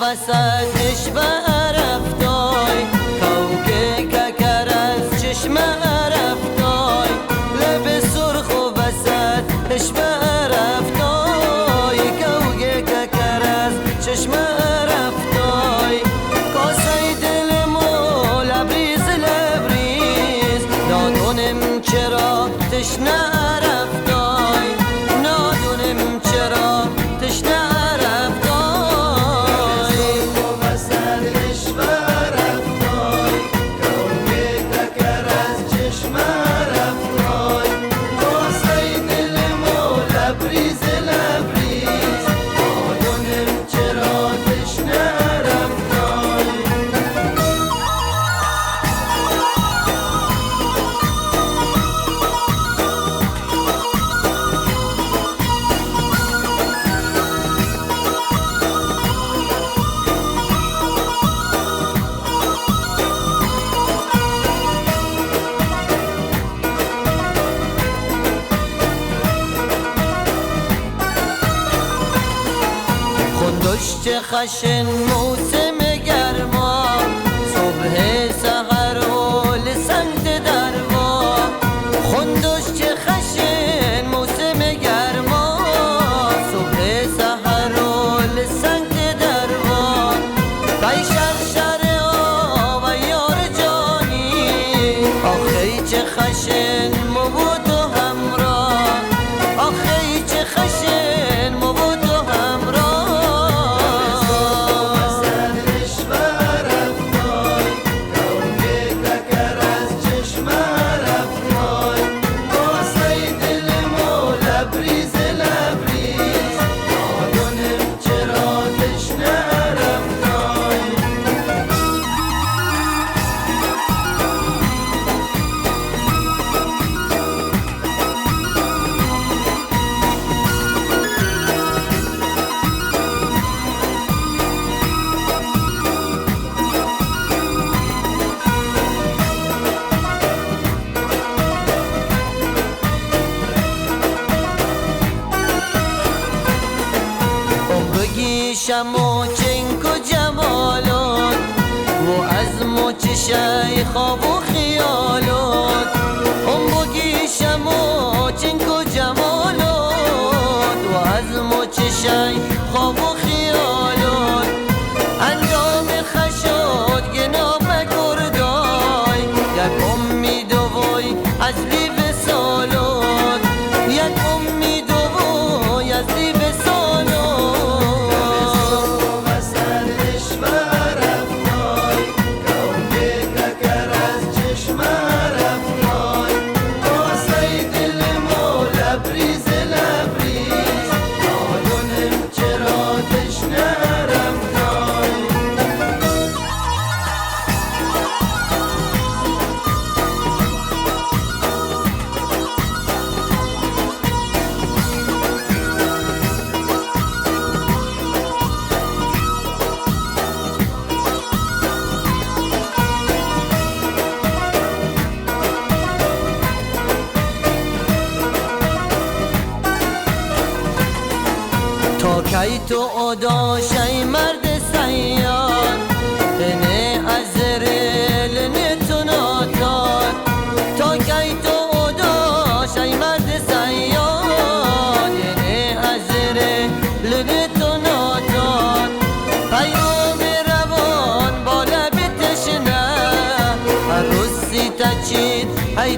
وسطش برفتای کوکه ککر از چشم رفتای لب سرخ و وسطش برفتای کوکه ککر از چشم رفتای کاسه دلمو لبریز لبریز نادونم چرا تشنه رفتای نادونم چرا تشنه خندشت خشن موسم گرما صبح سحر و لسنگ دروا خندشت خشن موسم گرما صبح سحر و لسنگ دروا بای شرشر و یار جانی آخی چه خشن مبود و همراه آخی چه خشن مبود و همراه شمو چنک و جمالات و عزم و چشای خواب و خیالات بگی شمو چنک و جمالات و عزم و چشای خواب و خیالات انجام خشاد گناه کردای یک امید و وی از لیو سالات یک امید و وی از لیو سالات تا کی تو اداشی مرد سیاد نه از رل تو ناتاد تا کی تو اداشی مرد سیاد نه از رل تو ناتاد پیام روان با لب تشنه هر روز سی تچید ای